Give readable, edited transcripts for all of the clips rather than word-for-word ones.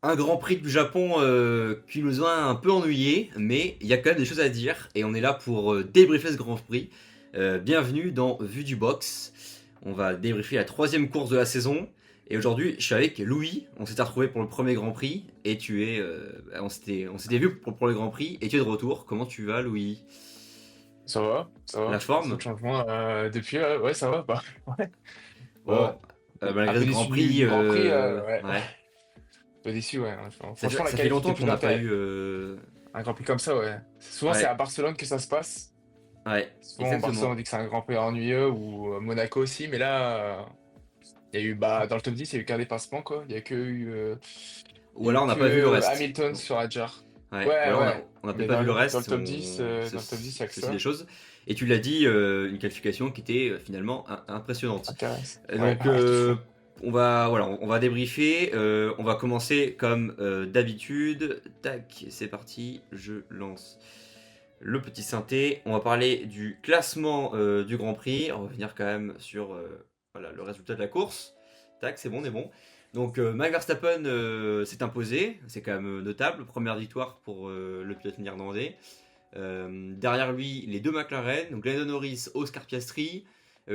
Un Grand Prix du Japon qui nous a un peu ennuyés, mais il y a quand même des choses à dire et on est là pour débriefer ce Grand Prix. Bienvenue dans Vue du Box. On va débriefer la troisième course de la saison. Et aujourd'hui, je suis avec Louis. On s'était retrouvé pour le premier Grand Prix et on s'était vu pour le Grand Prix et tu es de retour. Comment tu vas, Louis? Ça va, ça La va. Pas trop forme? de changement depuis. Ouais, ça va. Bah, ouais. Bon, Bon, un malgré ce peu Grand déçu Prix, du Grand Prix. Ouais. Un ouais. peu déçu, ouais. Enfin, Ça franchement, fait, la ça fait qualif était longtemps qu'on plus n'a pas intéressante. eu. Un Grand Prix comme ça, ouais. Souvent, c'est à Ouais, Barcelone que ça se passe. ouais, Souvent, Barcelone, on exactement. dit que c'est un Grand Prix ennuyeux ou Monaco aussi. Mais là, il y a eu, bah, dans le top 10 il y a eu qu'un dépassement, quoi. Il Ou y a eu alors on n'a que pas vu le reste. Hamilton sur Adjar. Ouais, ou Ouais, alors ouais. on a peut-être Mais pas vu le dans le reste, top 10 il y a que ceci des ça. choses. Et tu l'as dit, une qualification qui était finalement impressionnante. Intéressant. Ouais, Donc ouais, de fou. on va débriefer. On va commencer comme d'habitude. Tac, c'est parti. Je lance le petit synthé. On va parler du classement du Grand Prix. On va revenir quand même sur voilà, le résultat de la course. Tac, c'est bon, on est bon. Donc Max Verstappen s'est imposé, c'est quand même notable. Première victoire pour le pilote néerlandais. Derrière lui, les deux McLaren, donc Lando Norris, Oscar Piastri,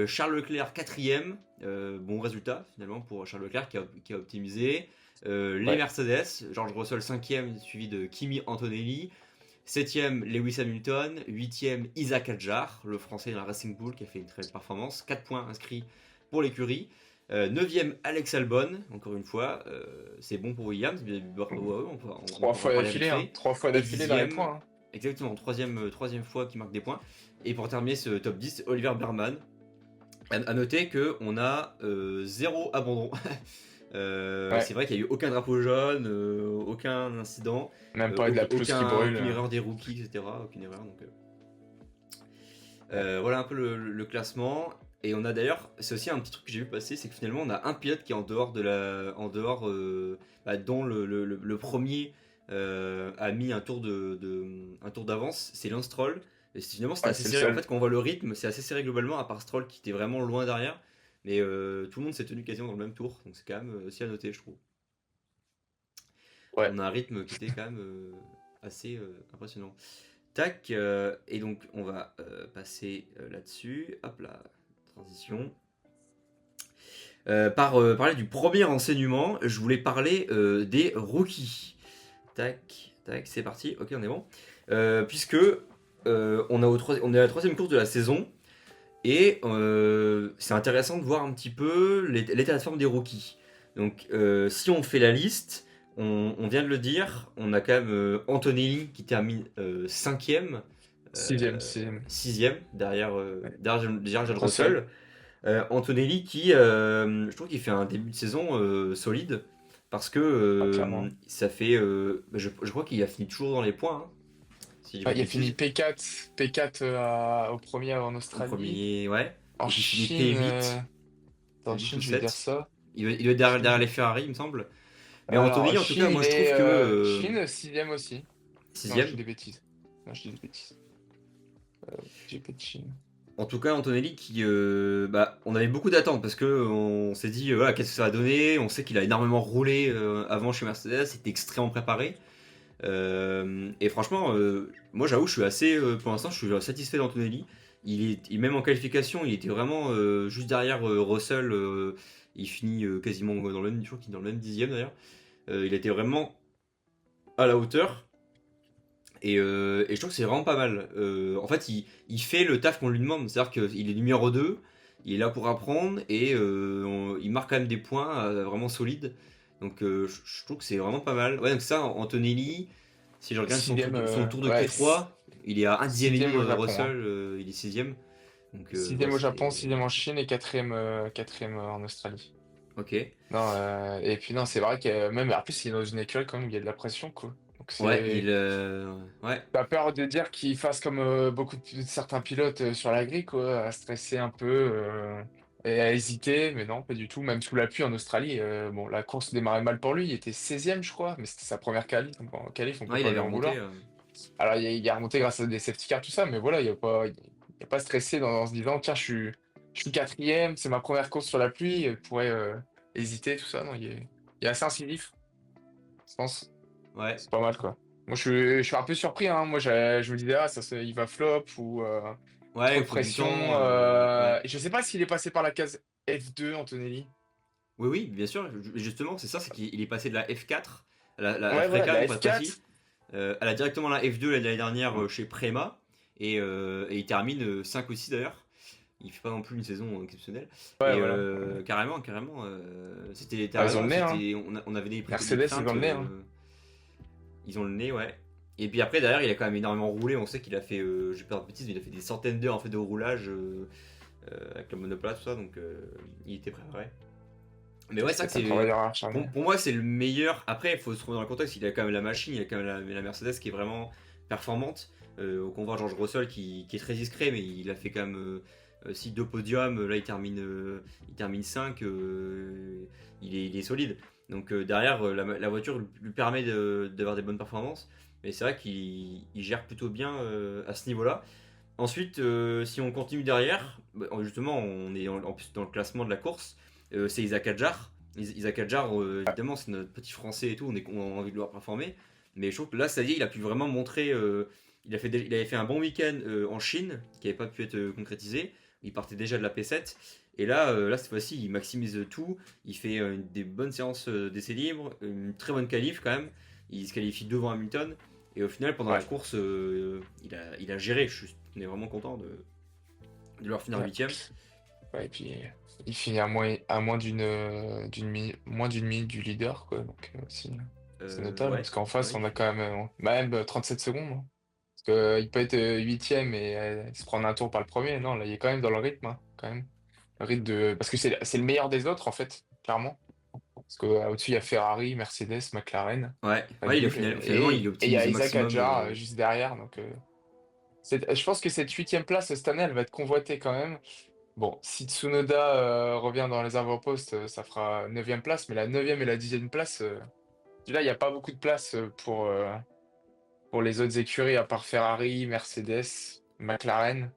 Charles Leclerc quatrième, bon résultat finalement pour Charles Leclerc qui a optimisé. Les Ouais. Mercedes, George Russell cinquième, suivi de Kimi Antonelli. Septième, Lewis Hamilton. Huitième, Isaac Hadjar, le français dans la Racing Bull qui a fait une très belle performance. 4 points inscrits pour l'écurie. Neuvième, Alex Albon, encore une fois. C'est bon pour Williams. On Trois pourra en fois parler vite d'affilée, hein. fait. Trois fois Et d'affilée dans les dixième, points, hein. exactement, troisième fois qu'il marque des points. Et pour terminer ce top 10, Oliver Berman. À noter qu'on a zéro abandon. Ouais. C'est vrai qu'il n'y a eu aucun drapeau jaune, aucun incident, Même pas de la pelouse qui brûle. aucune erreur des rookies, etc. Aucune erreur. Donc, Ouais. voilà un peu le classement. Et on a d'ailleurs, c'est aussi un petit truc que j'ai vu passer, c'est que finalement on a un pilote qui est en dehors dont le premier a mis un tour d'avance, c'est Lance Stroll. Et finalement c'était Ouais, assez c'est le serré. En seul. fait, quand on voit le rythme, c'est assez serré globalement, à part Stroll qui était vraiment loin derrière. Mais tout le monde s'est tenu quasiment dans le même tour, donc c'est quand même aussi à noter, je trouve. Ouais. On a un rythme qui était quand même assez impressionnant. Tac, et donc on va passer là-dessus. Hop là, transition. Parler du premier renseignement, je voulais parler des rookies. Tac, tac, c'est parti. Ok, on est bon. Puisque on est à la troisième course de la saison et c'est intéressant de voir un petit peu l'état de forme des rookies. Donc, si on fait la liste, on vient de le dire, on a quand même Antonelli qui termine cinquième, Sixième, sixième. sixième Ouais. derrière George Russell. Russell. Antonelli qui, je trouve qu'il fait un début de saison solide parce que Ah, clairement. je crois qu'il a fini toujours dans les points, hein, si je dis Ah, pas de il a fini bêtises, P4 au premier en au Australie. premier, ouais, En et puis il finit Chine, P8, en P8 ou Chine, je vais dire 7. ça. Il doit être derrière Chine. les Ferrari, il me semble. Mais Alors, Anthony, en tout cas, Chine, moi je trouve que Chine, sixième aussi. Non, je dis sixième. des bêtises. Non, je dis des bêtises. J'ai pas de Chine. En tout cas, Antonelli qui, on avait beaucoup d'attentes parce que on s'est dit, voilà, qu'est-ce que ça va donner. On sait qu'il a énormément roulé avant chez Mercedes, il était extrêmement préparé. Et franchement, moi j'avoue, je suis assez, pour l'instant, je suis satisfait d'Antonelli. Même en qualification, il était vraiment juste derrière Russell. Il finit quasiment dans le même, je crois qu'il est dans le même dixième d'ailleurs. Il était vraiment à la hauteur. Et je trouve que c'est vraiment pas mal. En fait, il fait le taf qu'on lui demande. C'est-à-dire qu'il est numéro 2, il est là pour apprendre et il marque quand même des points vraiment solides. Donc je trouve que c'est vraiment pas mal. Ouais, donc ça, Antonelli, si je regarde Sixième, son tour de ouais, Q3, il est à un dixième et sixième demi au Japon, hein. Russell, il est sixième. Donc ouais, Sixième au Japon, c'est... sixième en Chine et quatrième en Australie. Ok. Non, et puis non, c'est vrai que même, en plus, il est dans une écurie quand même, où il y a de la pression, quoi. Donc Ouais, c'est. Ouais. T'as peur de dire qu'il fasse comme certains pilotes sur la grille, quoi, à stresser un peu et à hésiter, mais non, pas du tout. Même sous la pluie en Australie, bon, la course démarrait mal pour lui, il était 16e, je crois, mais c'était sa première qualif, donc en qualif, on peut Ouais, il pas lui avait en remonté. vouloir. Alors, il est remonté grâce à des safety cars, tout ça, mais voilà, il a pas stressé en se disant, tiens, je suis quatrième, c'est ma première course sur la pluie, il pourrait hésiter, tout ça. Non, il est assez incisif. je pense. Ouais, C'est pas mal, quoi. Moi, je suis un peu surpris, hein. Moi, je me disais, ah, il va flop ou ouais, trop il de faut du pression. temps. Ouais. Et je sais pas s'il est passé par la case F2, Antonelli. Oui, oui, bien sûr. Justement, c'est ça, c'est qu'il est passé de la F4, la Ouais, voilà, de Freca, la pour être précis. F4. Elle a directement la F2 l'année dernière chez Prema. Et il termine 5 ou 6 d'ailleurs. Il fait pas non plus une saison exceptionnelle. Ouais, Et voilà. carrément, carrément. T'as Ah, ils ont le raison, nez, hein. on avait des Mercedes, ils ont craintes. le nez, hein. Ils ont le nez, ouais. Et puis après, derrière, il a quand même énormément roulé. On sait qu'il a fait, je vais pas dire de bêtises, mais il a fait des centaines d'heures en fait, de roulage avec le monoplace, tout ça. Donc il était préparé. Mais ouais, c'est vrai que C'est un travailleur acharné. pour moi, c'est le meilleur. Après, il faut se trouver dans le contexte. Il a quand même la machine, il a quand même la Mercedes qui est vraiment performante. Au combat George Russell qui est très discret, mais il a fait quand même si deux podiums. Là, il termine 5. Il est solide. Donc derrière, la voiture lui permet d'avoir des bonnes performances. Mais c'est vrai qu'il gère plutôt bien à ce niveau-là. Ensuite, si on continue derrière, bah, justement, on est en plus dans le classement de la course. C'est Isaac Hadjar. Isaac Hadjar, évidemment, c'est notre petit français et tout, on a envie de le voir performer. Mais je trouve que là, ça y est, il a pu vraiment montrer. Il avait fait un bon week-end en Chine, qui n'avait pas pu être concrétisé. Il partait déjà de la P7. Et là, cette fois-ci, il maximise tout. Il fait des bonnes séances d'essais libres, une très bonne qualif quand même. Il se qualifie devant Hamilton. Et au final, pendant la Ouais. course, il a géré. On est vraiment content de leur finir Ouais. 8ème. Ouais, et puis, il finit moins d'une minute du leader, quoi. Donc, aussi, c'est notable. Ouais, Parce qu'en face, ouais. on a quand même 37 secondes, hein. Parce qu'il peut être huitième et se prendre un tour par le premier. Non, là, il est quand même dans le rythme, hein, quand même. Le rythme de... Parce que c'est le meilleur des autres, en fait, clairement. Parce qu'au-dessus, il y a Ferrari, Mercedes, McLaren, Ouais, Red ouais, Bull. finalement, il Et il y optimise a au Isaac maximum. Hadjar juste derrière. Donc, je pense que cette huitième place, cette année, elle va être convoitée quand même. Bon, si Tsunoda revient dans les avant-postes, ça fera neuvième place. Mais la neuvième et la dixième place, là, il n'y a pas beaucoup de place pour les autres écuries, à part Ferrari, Mercedes, McLaren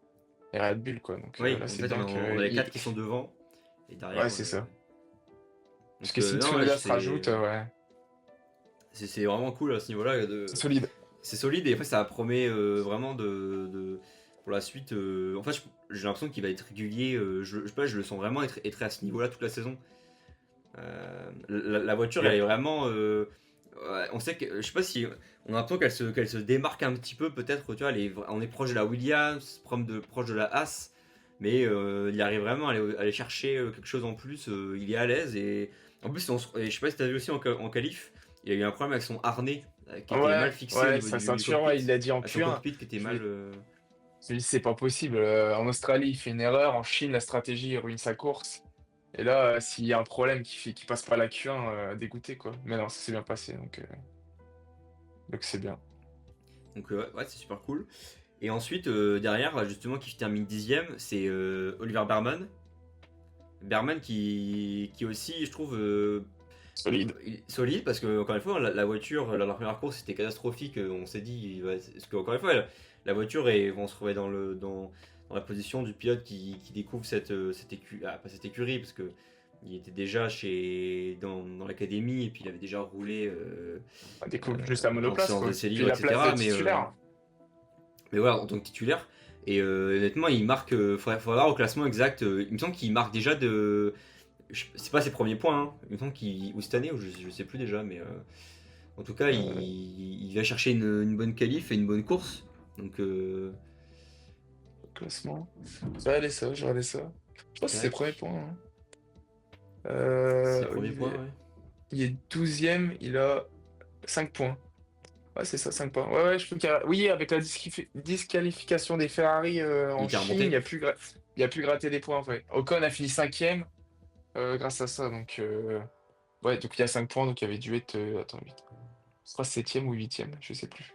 et Red Bull, quoi. Donc Oui, là, en c'est fait, bien on que... a les 4 qui sont devant. Et Ouais, derrière. c'est ça. Parce Donc, que si non, ouais, Tsunoda se rajoute, ouais, c'est vraiment cool à ce niveau-là. c'est solide. C'est solide et après, ça promet vraiment pour la suite. En fait, j'ai l'impression qu'il va être régulier. Je sais pas, je le sens vraiment être à ce niveau-là toute la saison. La voiture, elle Ouais. est vraiment. Ouais, on sait que. Je sais pas si. On a l'impression qu'elle se démarque un petit peu, peut-être. Tu vois, on est proche de la Williams, proche de la Haas. Mais il arrive vraiment à aller chercher quelque chose en plus. Il est à l'aise. Et en plus, et je sais pas si tu as vu aussi en qualif, il a eu un problème avec son harnais qui était mal Ouais, fixé au ouais, niveau sa du ceinture, cockpit. ouais, il l'a dit en Son Q1. cockpit qui était Je mal. lui je lui ai dit, c'est pas possible. En Australie, il fait une erreur. En Chine, la stratégie il ruine sa course. Et là, s'il y a un problème qui passe pas la Q1, dégoûté, quoi. Mais non, ça s'est bien passé, donc c'est bien. Donc, ouais, c'est super cool. Et ensuite, derrière, justement, qui termine 10ème, c'est Oliver Berman. Berman qui aussi, je trouve, Solide. solide parce que, encore une fois, la voiture, la première course, c'était catastrophique. On s'est dit, parce que, encore une fois, la voiture, on se trouvait dans la position du pilote qui découvre cette écurie, pas cette écurie, parce que il était déjà dans l'académie et puis il avait déjà roulé On découvre juste la en monoplace, séance quoi. d'essai Puis libre, la place de etc. titulaire. Mais voilà, en tant que titulaire. Et honnêtement, il marque. Faudrait voir au classement exact. Il me semble qu'il marque déjà de. C'est pas ses premiers points. Hein. Il me semble qu'il. Ou cette année, ou je sais plus déjà. Mais en tout cas, Euh, il va chercher une bonne qualif et une bonne course. Donc, Classement. Je vais aller ça. Je pense que c'est ses tac. premiers points, hein. Ses premiers points, Olivier. ouais. Il est douzième, il a 5 points. Ouais, c'est ça, 5 points. Ouais, ouais, je peux Oui, avec la disqualification des Ferrari Il en était Chine, remonté. il a pu gratter des points, ouais. Ocon a fini cinquième grâce à ça. Donc, ouais, donc il y a 5 points, donc il avait dû être. Attends, 8. Je crois septième ou huitième, je sais plus.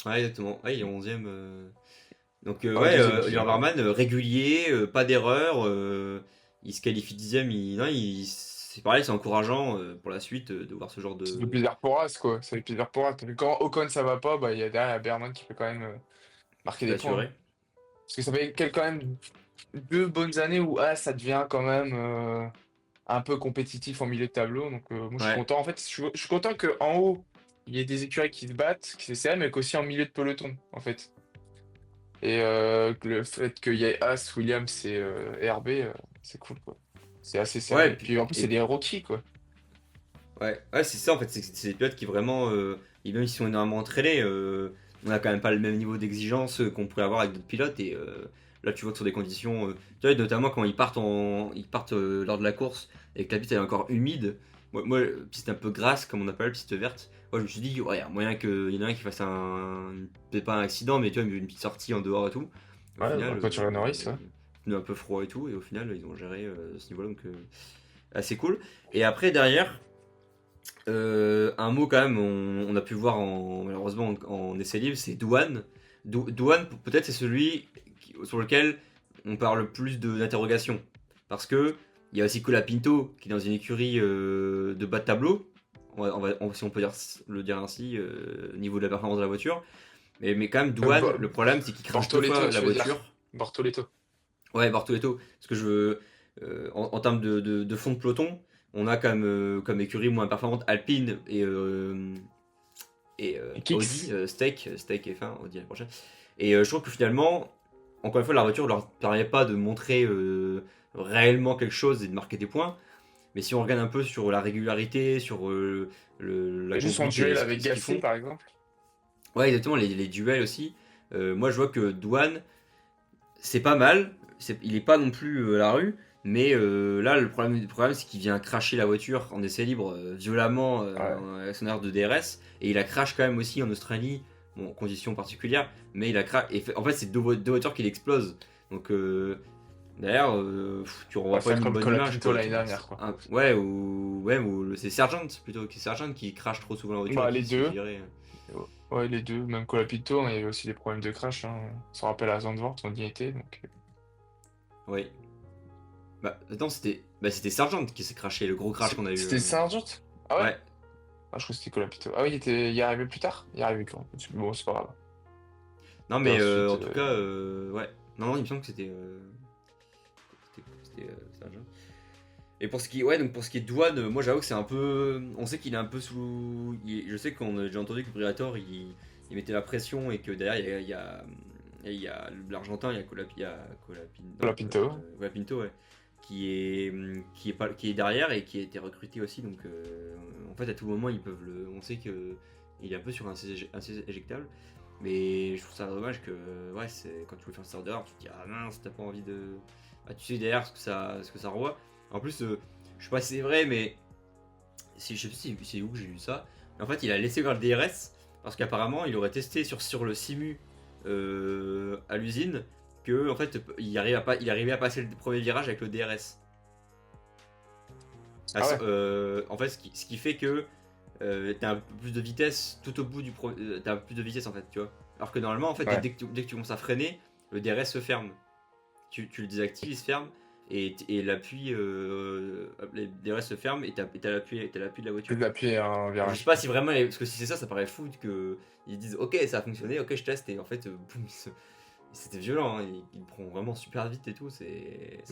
Ouais, exactement. Ouais, il est 11ème. Donc, Ouais, ouais, Oliver deuxième, ouais. Barman, régulier, pas d'erreur. Il se qualifie 10ème. C'est pareil, c'est encourageant pour la suite de voir ce genre Ça fait de. plaisir pour As, quoi. Ça fait plaisir pour As. Parce que quand Ocon ça va pas, bah, il y a derrière Berman qui peut quand même marquer des points, hein. D'assurer. Parce que ça fait quand même 2 bonnes années où As, ça devient quand même. un peu compétitif en milieu de tableau. Donc moi je suis Ouais, content. En fait, je suis content qu'en haut, il y ait des écuries qui se battent, qui s'essaient, mais qu'aussi en milieu de peloton, en fait. Et que le fait qu'il y ait As, Williams et RB, c'est cool, quoi. C'est assez ouais, serré. Puis en plus, c'est des rookies, quoi. ouais, c'est ça en fait, c'est des pilotes qui vraiment, et même s'ils sont énormément entraînés, on a quand même pas le même niveau d'exigence qu'on pourrait avoir avec d'autres pilotes. Et là, tu vois que sur des conditions, tu vois, notamment quand ils partent lors de la course et que la piste elle est encore humide, moi, piste un peu grasse, comme on appelle, piste verte, moi je me suis dit, ouais, il y a moyen qu'il y en a un qui fasse peut-être pas un accident, mais tu vois, une petite sortie en dehors et tout. Au Ouais, final, bah, quand tu Norris, ouais. pneu un peu froid et tout, et au final, ils ont géré ce niveau-là, donc assez cool. Et après, derrière, un mot quand même, on a pu voir malheureusement en essai libre, c'est Douane. Douane, peut-être c'est celui sur lequel on parle le plus d'interrogations. Parce que il y a aussi Colapinto qui est dans une écurie de bas de tableau, si on peut le dire ainsi, au niveau de la performance de la voiture. Mais quand même, Douane, Bo- le problème c'est qu'il crache deux Bortoleto, fois la tu veux voiture. dire? Bortoleto. Ouais, Bortoleto. Parce que en termes de fond de peloton, on a comme écurie moins performante Alpine et Et Audi, Kicks. Steak F1, Audi l'année prochaine. Et je trouve que finalement, encore une fois, la voiture ne leur permet pas de montrer réellement quelque chose et de marquer des points. Mais si on regarde un peu sur la régularité, sur la Et juste son conduite et duel avec ce qu'ils Gasly, font, par exemple. ouais, exactement, les duels aussi. Moi, je vois que Douane, c'est pas mal. Il est pas non plus à la rue. Mais là, le problème c'est qu'il vient cracher la voiture en essai libre violemment Ouais. avec son air de DRS. Et il a crash quand même aussi en Australie, bon, en conditions particulières. Mais il a crash. En fait, c'est deux voitures qui l'explosent. Donc, d'ailleurs, tu On va renvoies pas faire une comme bonne image, Colapinto quoi. l'année dernière, quoi. Ouais, ou c'est Sergent plutôt. Sergent qui crache trop souvent la voiture et Bah, qui les se fait deux. virer. Ouais, les deux. Même Colapinto, hein, il y avait aussi des problèmes de crash, hein. On se rappelle à Zandvoort, on y était, donc. Oui. Bah, attends, c'était Sergent qui s'est crashé, le gros crash qu'on a eu. C'était Sargent? Ah ouais? Ouais. Ah, je crois que c'était Colapinto. Ah oui, il y arrivait plus tard? Il y arrivait quand? Bon, c'est pas grave. Non, Et mais ensuite, en tout cas, ouais. Non, non, il me semble que c'était Sergent. Et ouais, donc pour ce qui est de Douane, moi j'avoue que c'est un peu. On sait qu'il est un peu sous. Je sais qu'on a déjà entendu que Briator il mettait la pression et que derrière il y a l'Argentin, non, Colapinto. Colapinto, ouais, qui est derrière et qui a été recruté aussi. Donc en fait, à tout moment, on sait que il est un peu sur un siège éjectable. Mais je trouve ça dommage que, ouais, quand tu veux faire ça dehors, tu te dis, ah mince, t'as pas envie de. Bah, tu sais derrière ce que ça renvoie. En plus, je sais pas si c'est vrai, mais je sais pas si c'est où que j'ai lu ça. Mais en fait, il a laissé voir le DRS parce qu'apparemment, il aurait testé sur le simu à l'usine que en fait, il arrivait à passer le premier virage avec le DRS. Ah ouais. En fait, ce qui fait que t'as un peu plus de vitesse tout au bout t'as un peu plus de vitesse en fait, tu vois. Alors que normalement, en fait, Ouais. dès que tu commences à freiner, le DRS se ferme. Tu le désactives, il se ferme, et l'appui, les DRS se ferment, et t'as l'appui de la voiture. C'est d'appuyer un Alors, je sais virage. pas si vraiment, parce que si c'est ça, ça paraît fou que ils disent ok, ça a fonctionné, ok, je teste, et en fait, boum, c'était violent, hein, il prend vraiment super vite et tout, ça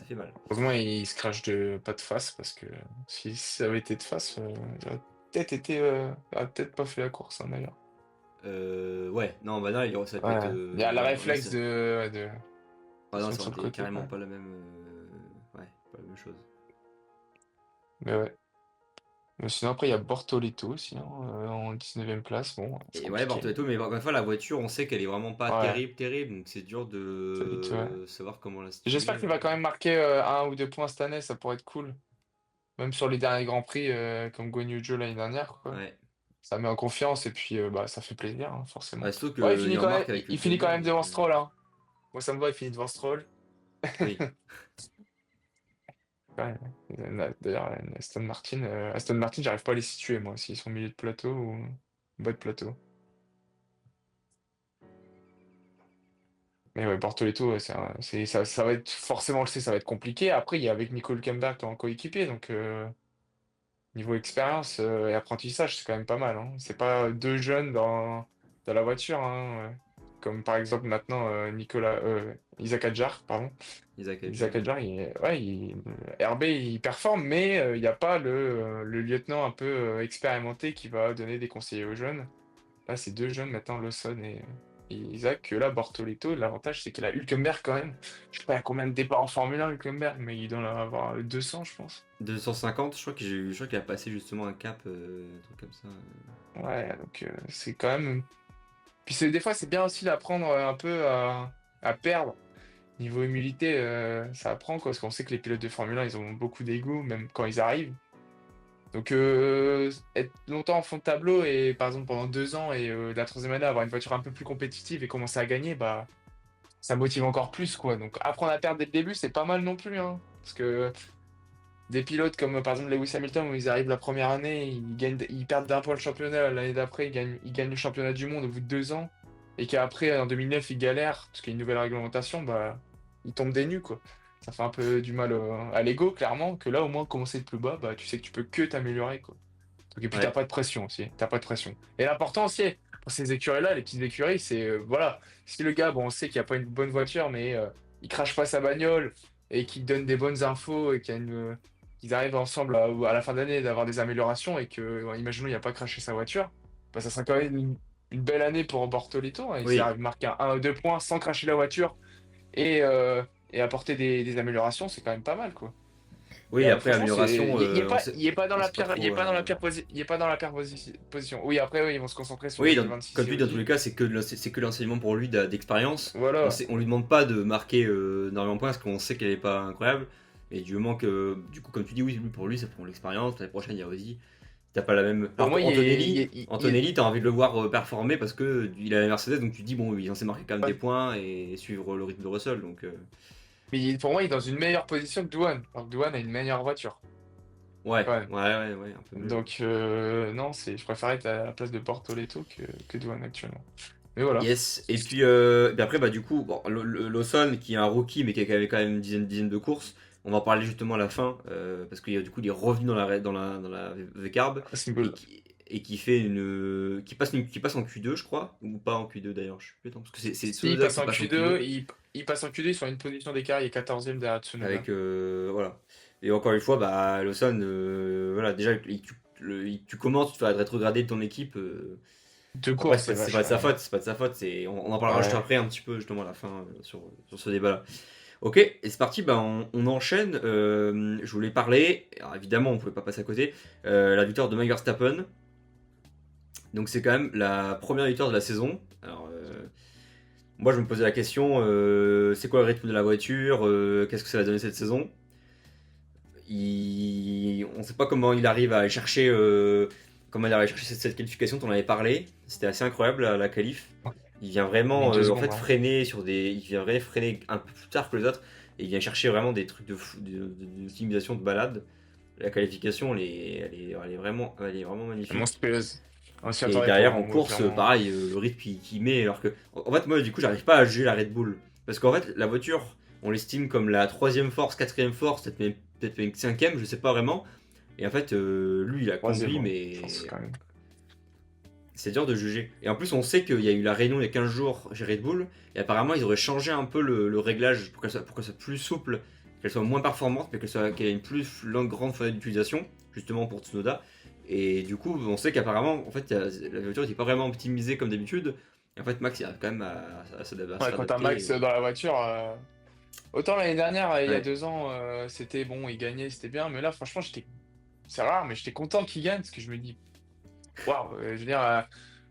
fait mal. Heureusement, il se crache pas de face parce que si ça avait été de face, il aurait peut-être pas fait la course, hein, d'ailleurs. Ouais, non, bah là, ça aurait pu être. Ouais. Il y a le Là, réflexe ah de non, se mettre ça sur aurait le été côté, carrément quoi. pas la même. Ouais, pas la même chose. Mais ouais. Mais sinon, après, il y a Bortoleto aussi, hein, en 19e place. Bon, c'est Et ouais, compliqué. Bortoleto, mais encore une fois, la voiture, on sait qu'elle est vraiment pas Ouais, terrible, terrible, donc c'est dur c'est vite, ouais. de savoir comment la J'espère situer. qu'il va quand même marquer 1 ou 2 points cette année, ça pourrait être cool. Même sur les derniers Grands Prix, comme Guan Yu Zhou l'année dernière, quoi. Ouais. Ça met en confiance et puis bah, ça fait plaisir, hein, Ouais, forcément. surtout Ouais, qu'il en marque avec le il finit quand plaisir, même donc. devant Stroll, hein. Moi, ça me va, il finit devant Stroll. Oui. Ouais, d'ailleurs, Aston Martin, j'arrive pas à les situer, moi, s'ils sont au milieu de plateau ou bas de plateau. Mais ouais, Bortoleto, ouais, ça va être forcément, je sais, ça va être compliqué. Après, il y a avec Nico Hülkenberg en coéquipier, donc niveau expérience et apprentissage, c'est quand même pas mal, hein. C'est pas deux jeunes dans la voiture, hein, ouais. comme par exemple maintenant Isaac Hadjar, pardon. Isaac Isaac Hadjar. Hadjar, RB, il performe, mais il n'y a pas le lieutenant un peu expérimenté qui va donner des conseils aux jeunes. Là, c'est deux jeunes maintenant, Lawson et Isaac. Que là, Bortoleto, l'avantage, c'est qu'il a Hülkenberg quand même. Je sais pas à combien de départs en Formule 1, Hülkenberg, mais il doit en avoir 200, je pense. 250, je crois qu'il a passé justement un cap, un truc comme ça. Ouais, donc c'est quand même. Puis des fois, c'est bien aussi d'apprendre un peu à perdre. Niveau humilité, ça apprend, quoi, parce qu'on sait que les pilotes de Formule 1, ils ont beaucoup d'ego, même quand ils arrivent. Donc, être longtemps en fond de tableau et par exemple pendant 2 ans et la troisième année avoir une voiture un peu plus compétitive et commencer à gagner, bah ça motive encore plus, quoi. Donc, apprendre à perdre dès le début, c'est pas mal non plus, hein. Parce que des pilotes comme par exemple Lewis Hamilton, où ils arrivent la première année, ils perdent d'un point le championnat, l'année d'après, ils gagnent le championnat du monde au bout de 2 ans, et qu'après, en 2009, ils galèrent, parce qu'il y a une nouvelle réglementation, bah, ils tombent des nues, quoi. Ça fait un peu du mal à l'ego, clairement, que là, au moins, commencer de plus bas, bah, tu sais que tu peux que t'améliorer, quoi. Donc, et puis, t'as Ouais, pas de pression aussi, t'as pas de pression. Et l'important aussi, pour ces écuries-là, les petites écuries, c'est, voilà, si le gars, bon, on sait qu'il n'y a pas une bonne voiture, mais il crache pas sa bagnole, et qu'il donne des bonnes infos, et qu'ils arrivent ensemble à la fin d'année d'avoir des améliorations, et que, bon, imaginons, il n'y a pas craché sa voiture, bah, ça sera quand même une belle année pour Bortoleto, hein. Il oui, arrive à marquer un ou deux points sans cracher la voiture, et apporter des améliorations, c'est quand même pas mal, quoi. oui. Après Franchement, amélioration, il est pas dans la pire il est pas dans la pire position. Oui, après, oui, ils vont se concentrer sur Oui, 2026 comme et tu dis, dans tous les Audi. cas, c'est que l'enseignement pour lui d'expérience. Voilà. On lui demande pas de marquer énormément de points parce qu'on sait qu'elle est pas incroyable. Et du moment que, du coup, comme tu dis, oui, pour lui, c'est pour l'expérience. L'année prochaine, il y a Ozzy. T'as pas la même. Pour Alors moi, Antonelli, t'as envie de le voir performer parce que il a la Mercedes, donc tu te dis, bon, il est censé marquer quand même des points et suivre le rythme de Russell. Donc, pour moi, il est dans une meilleure position que Douane. Alors que Douane a une meilleure voiture, ouais, quand même. un peu mieux. Donc, non, je préférais être à la place de Bortoleto que Douane actuellement. Mais voilà. Yes, et puis après, bah, du coup, bon, Lawson, qui est un rookie, mais qui a quand même une dizaine de courses, on va en parler justement à la fin, parce qu'il du coup, il est revenu dans la V-Carb, À ce niveau-là. et qui fait qui passe en Q2, je crois, ou pas en Q2 d'ailleurs, je sais plus, attends, parce que c'est S'il Tsunoda passe qui en passe en Q2, Q2, il passe en Q2 sur une position d'écart, il est 14e derrière Tsunoda. avec, voilà. Et encore une fois, bah, Lawson, voilà, déjà, tu commences, tu vas rétrograder de ton équipe, Deux après, courses, c'est c'est pas vache. de sa faute, c'est pas de sa faute. On en parlera juste Ouais. après un petit peu justement à la fin sur ce débat-là. Ok, et c'est parti, bah, on enchaîne. Je voulais parler, alors évidemment on pouvait pas passer à côté, la victoire de Max Verstappen. Donc c'est quand même la première victoire de la saison. Alors, moi je me posais la question, c'est quoi le rythme de la voiture, qu'est-ce que ça va donner cette saison. On ne sait pas comment il arrive à aller chercher, cette qualification, tu en avais parlé. C'était assez incroyable la qualif. Il vient En vraiment deux en secondes, fait hein. il vient vraiment freiner un peu plus tard que les autres et il vient chercher vraiment des trucs d'optimisation de balade. La qualification elle est vraiment magnifique. Monstrueuse. On s'y Et attendait pas, derrière hein, en moi, course, clairement. pareil, le rythme qu'il met alors que en fait moi du coup j'arrive pas à juger la Red Bull parce qu'en fait la voiture on l'estime comme la troisième force, quatrième force, peut-être même cinquième, je sais pas vraiment. Et en fait, lui, il a Troisième, conduit, hein, je pense, mais quand même. c'est dur de juger. Et en plus, on sait qu'il y a eu la réunion il y a 15 jours chez Red Bull, et apparemment, ils auraient changé un peu le réglage pour qu'elle soit plus souple, qu'elle soit moins performante, mais qu'elle ait une plus grande fenêtre d'utilisation, justement pour Tsunoda. Et du coup, on sait qu'apparemment, en fait, la voiture n'était pas vraiment optimisée comme d'habitude. Et en fait, Max, il a quand même à se Ouais, quand t'as Max réadapter. dans la voiture, autant l'année dernière, il y a Ouais, 2 ans, c'était bon, il gagnait, c'était bien, mais là, franchement, c'est rare, mais j'étais content qu'il gagne, parce que je me dis, waouh, je veux dire,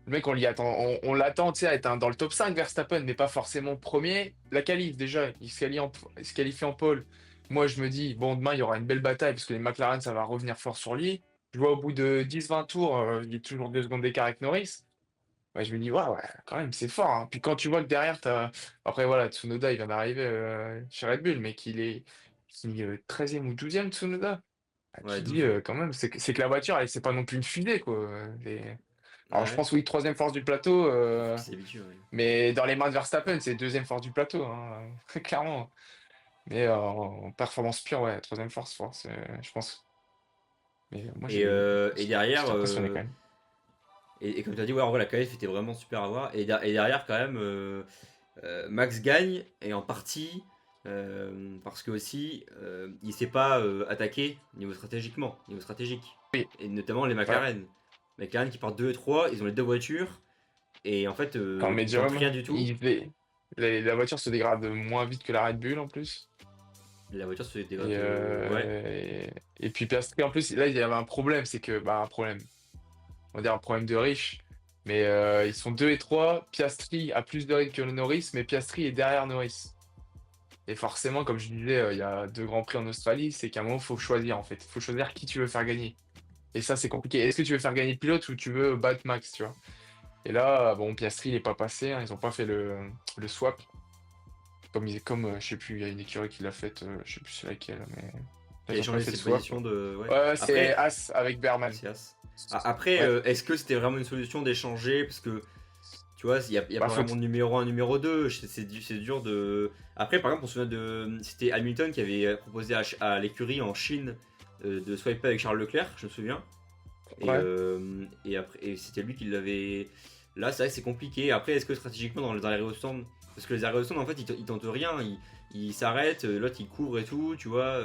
le mec, on l'attend, tu sais, à être dans le top 5 Verstappen, mais pas forcément premier. La qualif, déjà, il se qualifie en pole. Moi, je me dis, bon, demain, il y aura une belle bataille, parce que les McLaren, ça va revenir fort sur lui. Je vois au bout de 10-20 tours, il est toujours 2 secondes d'écart avec Norris. Ouais, je me dis, waouh, ouais, quand même, c'est fort, hein. Puis quand tu vois que derrière, après, voilà, Tsunoda, il vient d'arriver chez Red Bull, mais qu'il est 13e ou 12e, Tsunoda. Ah, tu ouais, te dis, 12. quand même, c'est que la voiture, c'est pas non plus une fusée, quoi. Alors, je Ouais, pense, oui, troisième force du plateau, il s'est habitué, ouais. mais dans les mains de Verstappen, c'est deuxième force du plateau, hein, clairement. Mais en performance pure, ouais, troisième force, je pense. Mais moi, Et derrière, j'étais impressionné quand même. Et comme tu as dit, ouais, en vrai, la qualif était vraiment super à voir. Et derrière, quand même, Max gagne, et en partie parce que aussi, il s'est pas attaqué niveau stratégique. Oui, Et notamment les ouais. McLaren. McLaren qui partent 2 et 3, ils ont les deux voitures, et en fait, En ils tentent médium, rien du tout. la voiture se dégrade moins vite que la Red Bull en plus. La voiture se Et, dégrade. Ouais. euh, et puis Piastri, en plus, là, il y avait un problème, c'est que, bah, un problème, on va dire un problème de riche. Mais ils sont 2 et 3. Piastri a plus de rythme que le Norris, mais Piastri est derrière Norris. Et forcément, comme je disais, il y a 2 grands prix en Australie, c'est qu'à un moment, il faut choisir en fait. Il faut choisir qui tu veux faire gagner. Et ça, c'est compliqué. Est-ce que tu veux faire gagner le pilote ou tu veux battre Max, tu vois? Et là, bon, Piastri, il n'est pas passé, hein, ils n'ont pas fait le swap. Je sais plus, il y a une écurie qui l'a fait, je sais plus c'est laquelle, mais là, Qui a ils n'ont pas échangé fait le ses swap. positions de. Ouais. Ouais, c'est Après, As avec Berman. c'est As. Après, Ouais, est-ce que c'était vraiment une solution d'échanger? Parce que tu vois, il y a bah, pas vraiment de numéro un, numéro 2. C'est dur de. Après, par exemple, on se souvient de. C'était Hamilton qui avait proposé à l'écurie en Chine de swiper avec Charles Leclerc, je me souviens. ouais. Et après, et c'était lui qui l'avait. Là, c'est vrai que c'est compliqué. Après, est-ce que stratégiquement, dans les aérostands. Parce que les aérostands, en fait, ils tentent rien. Ils s'arrêtent, l'autre il couvre et tout, tu vois.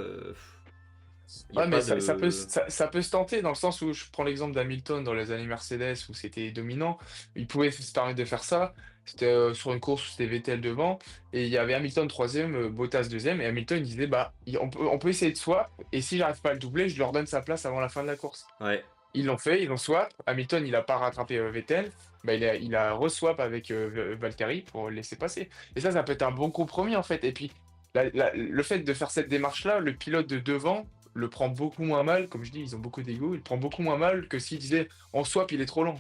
Il n'y a Ouais, mais pas ça, de. ça peut se tenter dans le sens où je prends l'exemple d'Hamilton dans les années Mercedes où c'était dominant. Il pouvait se permettre de faire ça. C'était sur une course où c'était Vettel devant et il y avait Hamilton troisième, Bottas deuxième et Hamilton il disait bah on peut essayer de swap et si j'arrive pas à le doubler, je leur donne sa place avant la fin de la course. Ouais. Ils l'ont fait, ils l'ont swap. Hamilton il a pas rattrapé Vettel, bah, il a re-swap avec Valtteri pour le laisser passer. Et ça peut être un bon compromis en fait. Et puis le fait de faire cette démarche-là, le pilote de devant le prend beaucoup moins mal, comme je dis, ils ont beaucoup d'ego, il prend beaucoup moins mal que s'il disait en swap, il est trop lent.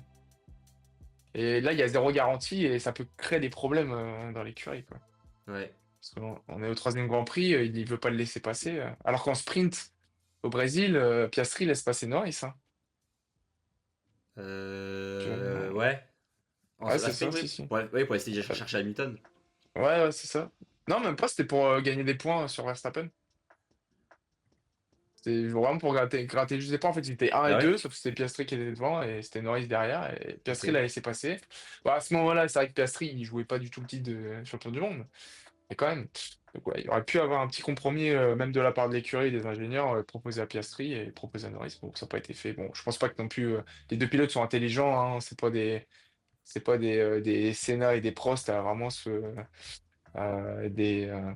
Et là, il y a zéro garantie et ça peut créer des problèmes dans l'écurie, quoi. Ouais. Parce qu'on on est au troisième Grand Prix, il ne veut pas le laisser passer. Alors qu'en sprint, au Brésil, Piastri laisse passer Norris, hein. Ouais. Ouais, La c'est ça, sprint, si, oui. si. Pour essayer de Euh, chercher Hamilton. Ouais, ouais, c'est ça. Non, même pas, c'était pour gagner des points sur Verstappen. C'était vraiment pour gratter juste des points. En fait, il était 1 et Ah ouais? 2 sauf que c'était Piastri qui était devant et c'était Norris derrière. Et Ok. Piastri l'a laissé passer. Bon, à ce moment-là, c'est vrai que Piastri, il jouait pas du tout le titre de champion du monde. Mais quand même, donc, ouais, il aurait pu avoir un petit compromis, même de la part de l'écurie et des ingénieurs, proposé à Piastri et proposé à Norris. Bon, ça n'a pas été fait. Bon, je pense pas que non plus. Les deux pilotes sont intelligents, hein. C'est pas des Senna et des Prost à vraiment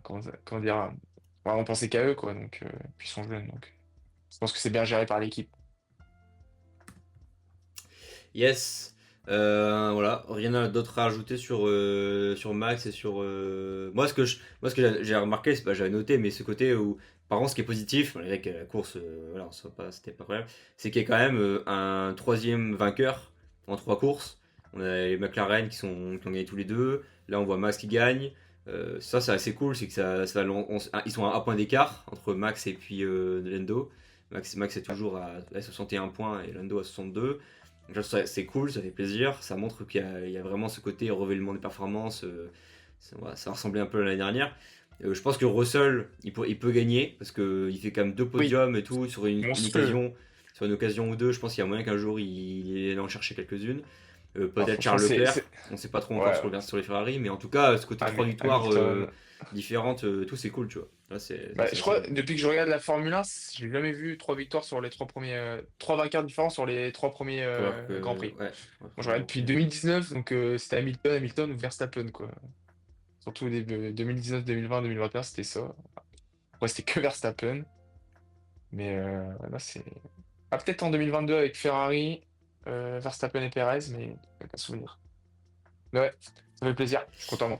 comment dire, à vraiment penser qu'à eux, quoi. Donc, puis ils sont jeunes. Donc, je pense que c'est bien géré par l'équipe. Yes. Voilà, rien d'autre à ajouter sur Max et sur. Moi, ce que j'ai remarqué, c'est pas j'avais noté, mais ce côté où, par contre, ce qui est positif, malgré que la course, voilà, c'était pas incroyable, c'est qu'il y a quand même un troisième vainqueur en 3 courses. On a les McLaren qui ont gagné tous les deux. Là, on voit Max qui gagne. Ça, c'est assez cool, c'est que ils sont à un point d'écart entre Max et puis Lando. Max est toujours à 61 points et Lando à 62. Donc c'est cool, ça fait plaisir, ça montre qu'il y a vraiment ce côté relevé des performances, ça ressemblait un peu à l'année dernière. Je pense que Russell, il peut gagner, parce qu'il fait quand même 2 podiums et tout, Monstrueux. sur une occasion ou deux, je pense qu'il y a moyen qu'un jour il en chercher quelques-unes. Ah, Peut-être franchement, Charles c'est. Leclerc, on ne sait pas trop encore Ouais. sur les Ferrari, mais en tout cas, ce côté 3 victoires Hamilton. différentes, tout c'est cool, tu vois. Là, Bah, c'est je assez crois, bien. depuis que je regarde la Formule 1, j'ai jamais vu 3 victoires sur les 3 premiers. 3 vainqueurs différents sur les 3 premiers Alors Grands que, Prix. ouais, Moi, je Grand regarde depuis Prix. 2019, donc c'était Hamilton ou Verstappen, quoi. Surtout au début 2019, 2020, 2021, c'était ça. Après, c'était que Verstappen. Mais là, c'est. Ah, peut-être en 2022 avec Ferrari, Verstappen et Perez, mais aucun souvenir. Mais ouais, ça fait plaisir. Je suis content, moi.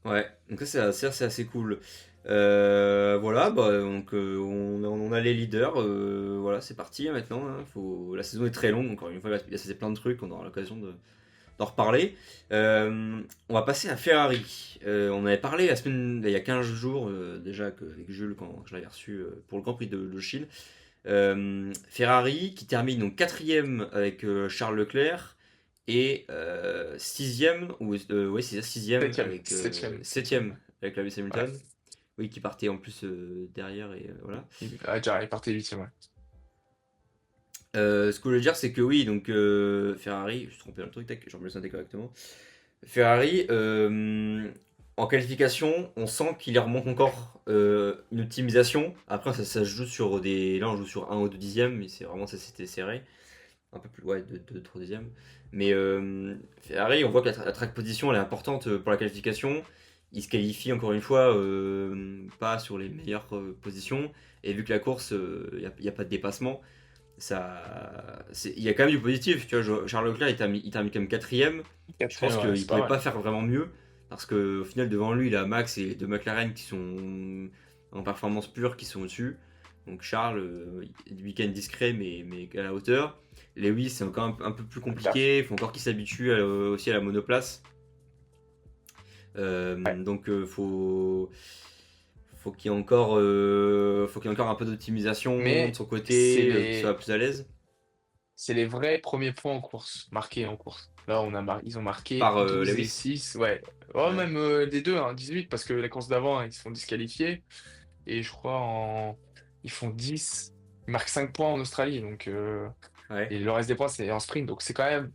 Ouais, donc ça c'est assez cool. Voilà, bah, donc on a les leaders. Voilà, c'est parti hein, maintenant, hein. La saison est très longue, encore une fois, il y a plein de trucs, on aura l'occasion d'en reparler. On va passer à Ferrari. On avait parlé il y a 15 jours déjà avec Jules quand je l'avais reçu pour le Grand Prix de Chine. Ferrari qui termine donc quatrième avec Charles Leclerc et sixième, ou ouais, c'est ça, sixième Septième, avec septième, septième septième. avec Lewis Ouais. Hamilton. Oui, qui partait en plus derrière et voilà. Ah, déjà, il partait huitième, ouais. Ce que je veux dire, c'est que oui, donc Ferrari, je me suis trompé dans le truc, tac, je remets le synthé correctement. Ferrari, en qualification, on sent qu'il leur manque encore une optimisation. Après, ça se joue sur des. Là, on joue sur un ou 2 dixièmes, mais c'est vraiment ça, c'était serré. Un peu plus, ouais, 3 dixièmes. Mais Ferrari, on voit que la track position, elle est importante pour la qualification. Il se qualifie encore une fois pas sur les meilleures positions. Et vu que la course, il n'y a pas de dépassement, il y a quand même du positif. Tu vois, Charles Leclerc, il termine comme quatrième. Je pense Quatrième, ouais, qu'il c'est pas pouvait mal. pas faire vraiment mieux. Parce qu'au final, devant lui, il a Max et les deux McLaren qui sont en performance pure, qui sont au-dessus. Donc Charles, week-end discret, mais à la hauteur. Lewis, c'est encore un peu plus Le taf. compliqué. Il faut encore qu'il s'habitue aussi à la monoplace. Ouais. Donc faut qu'il y ait encore un peu d'optimisation de Mais son c'est côté, qu'il soit les, plus à l'aise. c'est les vrais premiers points en course, marqués en course. Là, ils ont marqué Par 12 et Lewis. 6. Ouais. Oh, Ouais. même des deux, hein, 18, parce que la course d'avant, ils se font disqualifier. Et je crois ils font 10. Ils marquent 5 points en Australie. Donc, Ouais. et le reste des points, c'est en sprint. Donc, c'est quand même.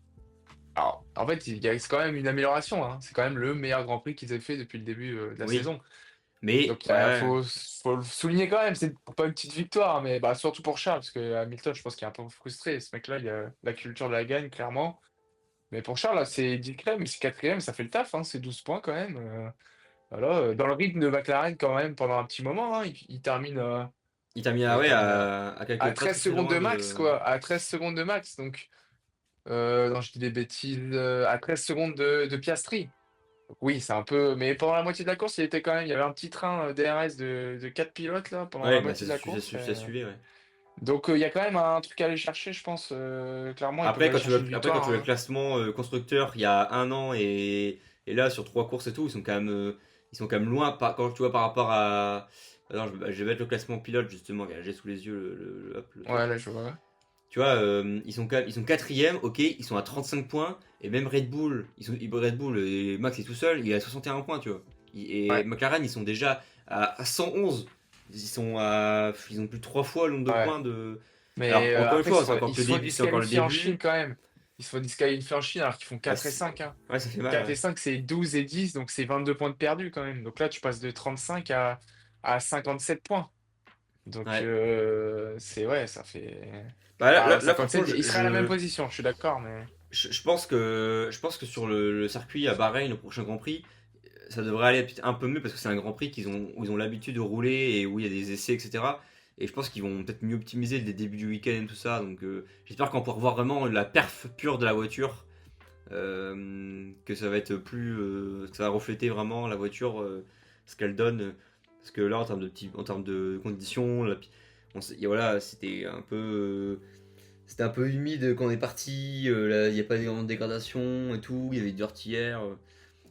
Alors, en fait, c'est quand même une amélioration, hein. C'est quand même le meilleur Grand Prix qu'ils aient fait depuis le début de la Oui. saison. Mais Donc, ouais, ouais. faut le souligner quand même. C'est pas une petite victoire, mais bah, surtout pour Charles, parce que Hamilton, je pense qu'il est un peu frustré. Ce mec-là, il a la culture de la gagne, clairement. Mais pour Charles, là, c'est discret, mais c'est quatrième, ça fait le taf, hein, c'est 12 points quand même. Voilà, dans le rythme de McLaren, quand même, pendant un petit moment, hein, il termine, Il termine quoi, il ouais, termine à quelques à pas 13 très secondes loin de max, de. quoi. À 13 secondes de max. Donc, non, je dis des bêtises. À 13 secondes de Piastri. Donc, oui, c'est un peu. Mais pendant la moitié de la course, il était quand même. Il y avait un petit train DRS de 4 pilotes, là, pendant Ouais, la bah moitié de la course. ça suivait, ouais. Donc, il y a quand même un truc à aller chercher, je pense. Clairement, ils peuvent Après, aller chercher une quand victoire, tu vois le hein. classement constructeur il y a un an et là sur trois courses et tout, ils sont quand même loin. Quand tu vois par rapport à. Alors, je vais mettre le classement pilote justement, regarde, j'ai sous les yeux hop, le Ouais, truc. là, je vois. Tu vois, ils sont quatrième, ok, ils sont à 35 points, et même Red Bull et Max est tout seul, il est à 61 points, tu vois. Et Ouais, McLaren, ils sont déjà à 111. Ils ont plus de 3 fois le nombre de ouais. points de. Alors, Mais encore une après, fois, c'est encore ils que le se font début, c'est encore le disqualifier en Chine début. quand même. Ils se font disqualifier en Chine alors qu'ils font Ah, 4 et 5, hein. ouais, ça fait mal, 4 ouais. et 5, c'est 12 et 10, donc c'est 22 points de perdu quand même. Donc là, tu passes de 35 à 57 points. Donc Ouais. c'est ouais, ça fait. Bah, Bah, franchement, 57, il serait à la même position, je suis d'accord, mais. je pense que sur le circuit à Bahreïn, le prochain Grand Prix, ça devrait aller un peu mieux parce que c'est un Grand Prix où ils ont l'habitude de rouler et où il y a des essais, etc. Et je pense qu'ils vont peut-être mieux optimiser le début du week-end et tout ça. Donc j'espère qu'on pourra voir vraiment la perf pure de la voiture. Que ça va être que ça va refléter vraiment la voiture, ce qu'elle donne. Parce que là, en termes de conditions, voilà, c'était un peu humide quand on est parti. Là, il n'y a pas vraiment de dégradation et tout. Il y avait du dirt hier.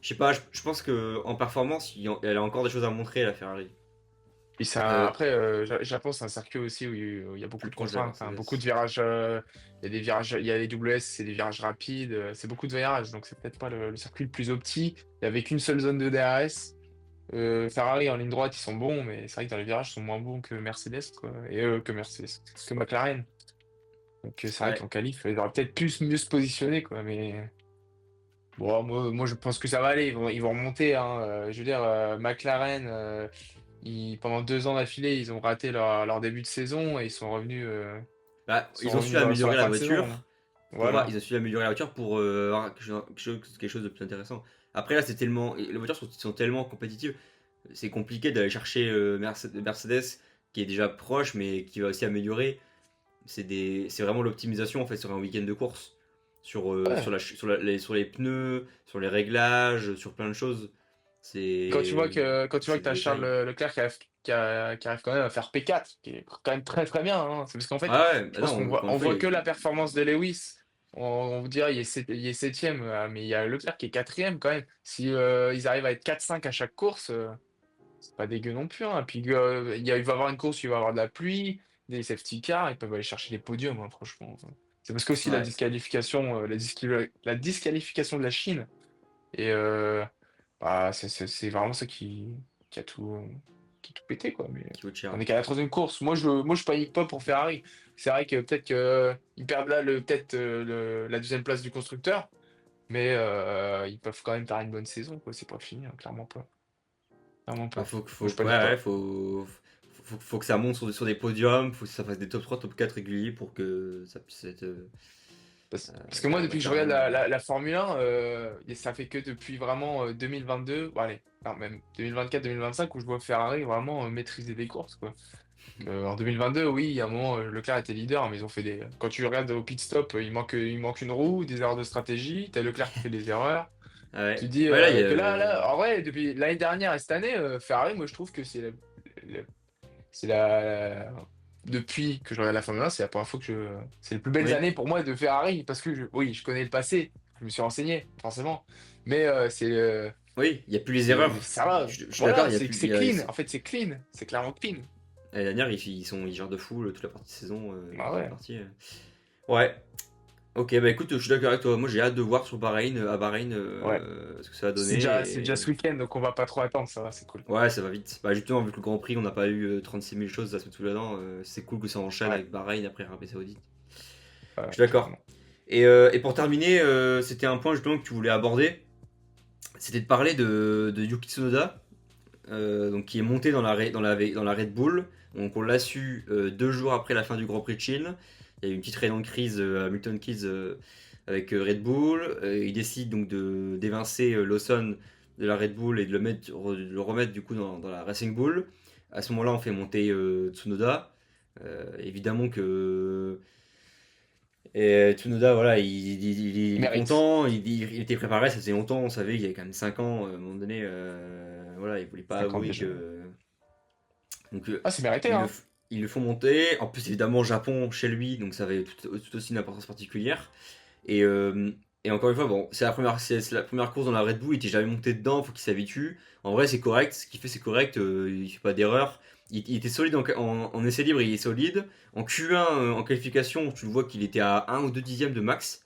Je sais pas, je pense que en performance, elle a encore des choses à montrer, la Ferrari. Puis ça, Euh, après, Japon, c'est un circuit aussi où il y a beaucoup Plus de proche de la contraintes, hein, beaucoup Mercedes. de virages. Il y a des virages, il y a les WS, c'est des virages rapides, c'est beaucoup de virages, donc c'est peut-être pas le circuit le plus opti. Il n'y avait qu'une seule zone de DRS. Ferrari en ligne droite, ils sont bons, mais c'est vrai que dans les virages, ils sont moins bons que Mercedes, quoi. Et que Mercedes, que McLaren. Donc c'est vrai Ouais. qu'en qualif, ils auraient peut-être plus mieux se positionner, quoi. Mais bon, moi, je pense que ça va aller. Ils vont remonter, hein. Je veux dire, McLaren, pendant 2 ans d'affilée, ils ont raté leur début de saison et Bah, ils sont ils ont su revenus sur améliorer la la fin de saison, voiture hein. Voilà. ils ont su améliorer la voiture pour avoir quelque chose de plus intéressant. Après là, les voitures sont tellement compétitives, c'est compliqué d'aller chercher Mercedes qui est déjà proche mais qui va aussi améliorer. C'est vraiment l'optimisation en fait sur un week-end de course, Ouais. sur les pneus, sur les réglages, sur plein de choses. C'est Quand tu vois c'est que des t'as Charles détails. Leclerc qui arrive quand même à faire P4, qui est quand même très très bien, hein. C'est parce qu'en Ouais, fait, ouais, je bah pense non, encore une on fois, voit que la performance de Lewis. On vous dirait il est septième, mais il y a Leclerc qui est quatrième quand même. Si ils arrivent à être 4-5 à chaque course, c'est pas dégueu non plus, hein. Puis il va y avoir une course où il va y avoir de la pluie, des safety cars, ils peuvent aller chercher des podiums, hein, franchement. C'est parce qu'aussi ouais. la disqualification de la Chine. Et bah, c'est vraiment ça qui a tout pété, quoi. Mais Qui vaut cher. on est qu'à la troisième course. Moi, je panique pas pour Ferrari. C'est vrai que peut-être que ils perdent là peut-être la deuxième place du constructeur, mais ils peuvent quand même faire une bonne saison, quoi. C'est pas fini, hein, clairement pas. Clairement Bah, pas. Moi, je suis pas du ouais, tout. faut que ça monte sur des podiums, faut que ça fasse des top 3 top 4 réguliers pour que ça puisse être Parce que moi, depuis que je regarde carrément. la Formule 1, ça fait que depuis vraiment 2022, bon, allez, non, même 2024-2025, où je vois Ferrari vraiment maîtriser des courses, quoi. En 2022, oui, il y a un moment, Leclerc était leader, mais ils ont fait des. Quand tu regardes au pit stop, il manque une roue, des erreurs de stratégie, t'as Leclerc qui fait des erreurs. Ouais. Tu dis Ouais, là, il y que a. en vrai, depuis l'année dernière et cette année, Ferrari, moi, je trouve que le- c'est depuis que je regarde la Formule 1, c'est la première fois que c'est les plus belles Oui, années pour moi de Ferrari, parce que oui, je connais le passé, je me suis renseigné, forcément, mais oui, il y a plus les erreurs. ça va, Je suis d'accord, voilà, il y a plus. c'est clean, en fait, c'est clean, c'est clairement clean. L'année dernière, ils gèrent de fou toute la partie de saison, Ah deuxième ouais, partie. Ouais. Ok, bah écoute, je suis d'accord avec toi. Moi, j'ai hâte de voir sur Bahreïn, à Bahreïn, ouais. ce que ça va donner. C'est déjà ce week-end, donc on va pas trop attendre, ça va, c'est cool. Ouais, ça va vite. Bah, justement, vu que le Grand Prix, on n'a pas eu 36 000 choses à se mettre sous la dent, c'est cool que ça enchaîne Ouais, avec Bahreïn après Arabie Saoudite. Je ouais, suis d'accord. clairement. Et pour terminer, c'était un point justement que tu voulais aborder. C'était de parler de Yuki Tsunoda, donc, qui est monté dans la Red Bull. Donc on l'a su 2 jours après la fin du Grand Prix de Chine. Il y a eu une petite réunion de crise à Milton Keynes avec Red Bull. Il décide donc d'évincer Lawson de la Red Bull et de le remettre du coup dans la Racing Bull. À ce moment-là, on fait monter Tsunoda. Évidemment que Tsunoda, voilà, Il il est mérite. content, il était préparé, ça faisait longtemps, on savait qu'il y avait quand même 5 ans, à un moment donné, voilà, il voulait pas 50 avouer déjà. que. Donc Ah, c'est mérité, ils, le, hein. f- ils le font monter, en plus évidemment Japon chez lui, donc ça avait tout aussi une importance particulière. Et, euh, et encore une fois, bon, c'est la première course dans la Red Bull, il était jamais monté dedans, faut qu'il s'habitue. En vrai, c'est correct, ce qu'il fait, c'est correct, il fait pas d'erreur. Il était solide en essai libre, il est solide. En Q1, en qualification, tu le vois qu'il était à 1 ou 2 dixièmes de max.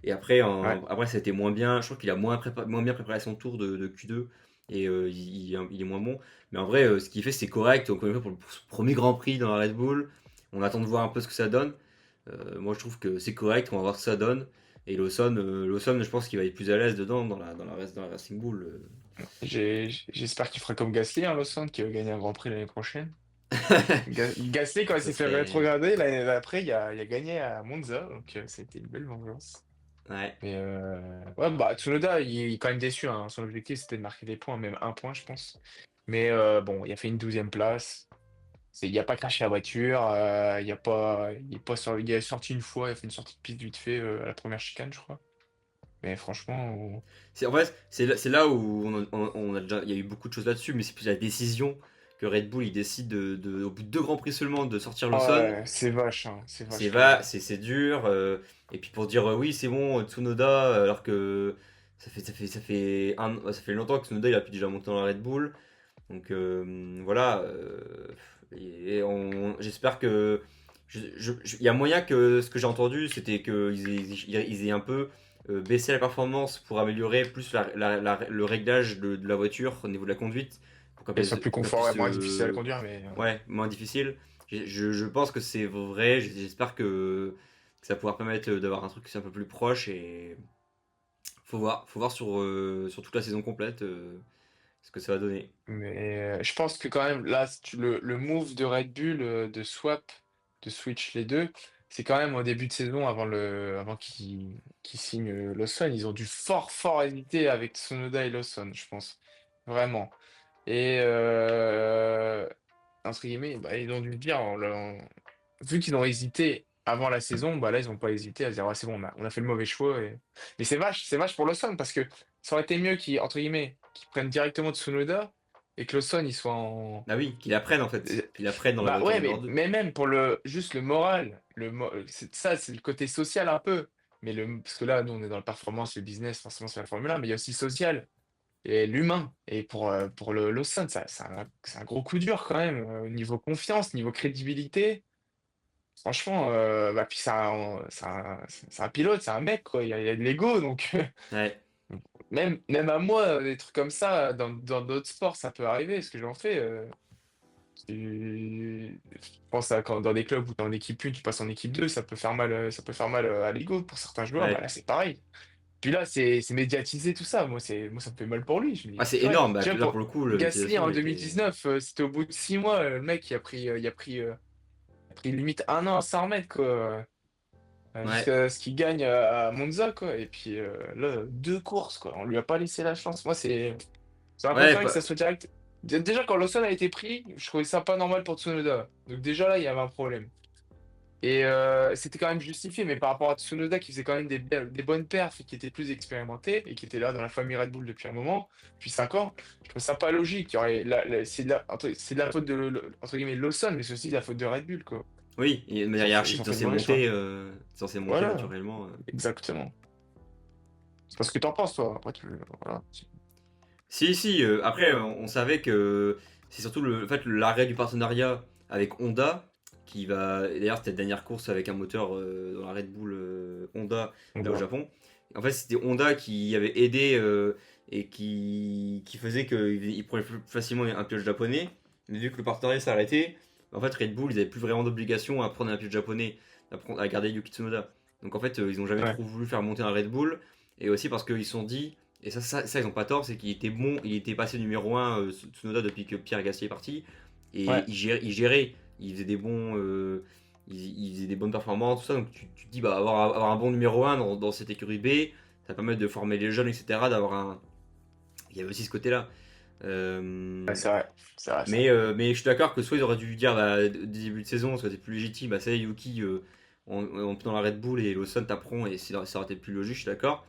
Et après, Ouais. après ça a été moins bien. Je crois qu'il a moins bien préparé son tour de Q2. Et il est moins bon. Mais en vrai, ce qu'il fait, c'est correct. Encore une fois, pour son premier Grand Prix dans la Red Bull, on attend de voir un peu ce que ça donne. Moi, je trouve que c'est correct. On va voir ce que ça donne. Et Lawson, je pense qu'il va être plus à l'aise dedans, dans la Racing Bull. J'espère qu'il fera comme Gasly, hein, Lawson, qui va gagner un Grand Prix l'année prochaine. Gasly, quand il Ça s'est fait serait. rétrograder, l'année d'après, il a gagné à Monza, donc c'était une belle vengeance. Ouais. Mais ouais, bah, Tsunoda, il est quand même déçu, hein. Son objectif, c'était de marquer des points, même un point, je pense. Mais bon, il a fait une 12e place. Il a pas craché la voiture, il a sorti une fois, il a fait une sortie de piste vite fait à la première chicane, je crois. Mais franchement, En fait, c'est là où il y a eu beaucoup de choses là-dessus, mais c'est plus la décision que Red Bull il décide au bout de 2 grands prix seulement de sortir Lawson. ouais, c'est vache, hein, c'est C'est vache quand va, même. c'est dur. Et puis pour dire oui, c'est bon, Tsunoda, alors que ça fait longtemps que Tsunoda il a pu déjà monter dans la Red Bull. Donc voilà. J'espère que. Il y a moyen que ce que j'ai entendu, c'était qu'ils aient un peu baissé la performance pour améliorer plus le réglage de la voiture au niveau de la conduite, Qu'elle soit plus pour qu'elle confort et puisse moins difficile à conduire, mais ouais, moins difficile. Je pense que c'est vrai, j'espère que ça pourra permettre d'avoir un truc qui est un peu plus proche et faut voir sur toute la saison complète ce que ça va donner. je pense que quand même, là, le move de Red Bull de switch les deux, c'est quand même au début de saison, avant qu'ils signent Lawson, ils ont dû fort hésiter avec Tsunoda et Lawson, je pense. Vraiment. Et entre guillemets, bah, ils ont dû dire, vu qu'ils ont hésité avant la saison, bah là, ils n'ont pas hésité à se dire, ouais, c'est bon, on a fait le mauvais choix. Mais c'est vache pour Lawson, parce que ça aurait été mieux entre guillemets, qu'ils prennent directement Tsunoda et que Lawson, il soit en. Ah oui, qu'il apprenne en fait, euh, qu'il apprenne dans la Bah voiture ouais, numéro 2. mais même pour juste le moral, c'est le côté social un peu. Parce que là, nous, on est dans la performance, le business, forcément, c'est la Formule 1, mais il y a aussi le social et l'humain. Et pour le Lawson, c'est un gros coup dur quand même, niveau confiance, niveau crédibilité. Franchement, bah, puis c'est un pilote, c'est un mec, quoi. Il y a de l'ego, donc Ouais. même à moi, des trucs comme ça, dans d'autres sports, ça peut arriver, ce que j'en fais. Je pense à quand dans des clubs où tu es en équipe 1, tu passes en équipe 2, ça peut faire mal à l'ego pour certains joueurs. Bah Ouais. là, c'est pareil. Puis là, c'est médiatisé tout ça. Moi, ça me fait mal pour lui. Je me Ah, dis, c'est purée. énorme. Bah, Tu vois, là, pour le coup, la Gasly médiatisation en était. 2019, c'était au bout de 6 mois. Le mec, il a pris limite un an à s'en remettre, quoi. Ouais. Jusqu'à ce qu'il gagne à Monza, quoi. Et puis là, 2 courses, quoi. On lui a pas laissé la chance. Moi, j'aurais Ouais, préféré que ça soit direct. Déjà, quand Lawson a été pris, je trouvais ça pas normal pour Tsunoda. Donc déjà là, il y avait un problème. Et c'était quand même justifié, mais par rapport à Tsunoda qui faisait quand même des bonnes perfs et qui était plus expérimenté et qui était là dans la famille Red Bull depuis un moment, depuis 5 ans, je trouve ça pas logique. C'est de la faute entre guillemets Lawson, mais c'est aussi de la faute de Red Bull, quoi. oui. Et de manière Ils hiérarchique, ont fait le mauvais choix. c'est censé monter Voilà, naturellement. exactement. C'est pas ce que t'en penses, toi. Après, voilà. Si, si. Après, on savait que c'est surtout en fait, l'arrêt du partenariat avec Honda qui va. Et d'ailleurs, c'était la dernière course avec un moteur dans la Red Bull Honda On là au verra. Japon. En fait, c'était Honda qui avait aidé et qui faisait qu'il prenait plus facilement un pilote japonais. Mais vu que le partenariat s'est arrêté, en fait, Red Bull, ils n'avaient plus vraiment d'obligation à prendre un pilote japonais, à garder Yuki Tsunoda. Donc en fait, ils n'ont jamais Ouais, trop voulu faire monter un Red Bull. Et aussi parce qu'ils se sont dit, et ça, ils ont pas tort, c'est qu'il était bon, il était passé numéro un Tsunoda depuis que Pierre Gasly est parti, et ouais. il faisait des bons, il faisait des bonnes performances, tout ça, donc tu te dis, bah, avoir un bon numéro un dans cette écurie B, ça va permettre de former les jeunes, etc., d'avoir un... Il y avait aussi ce côté-là. Ouais, Euh, c'est vrai. C'est vrai, c'est vrai. mais je suis d'accord que soit ils auraient dû dire bah, début de saison, ça aurait été plus légitime, bah ça y est, Yuki, on dans la Red Bull et Lawson t'apprend et ça aurait été plus logique, je suis d'accord.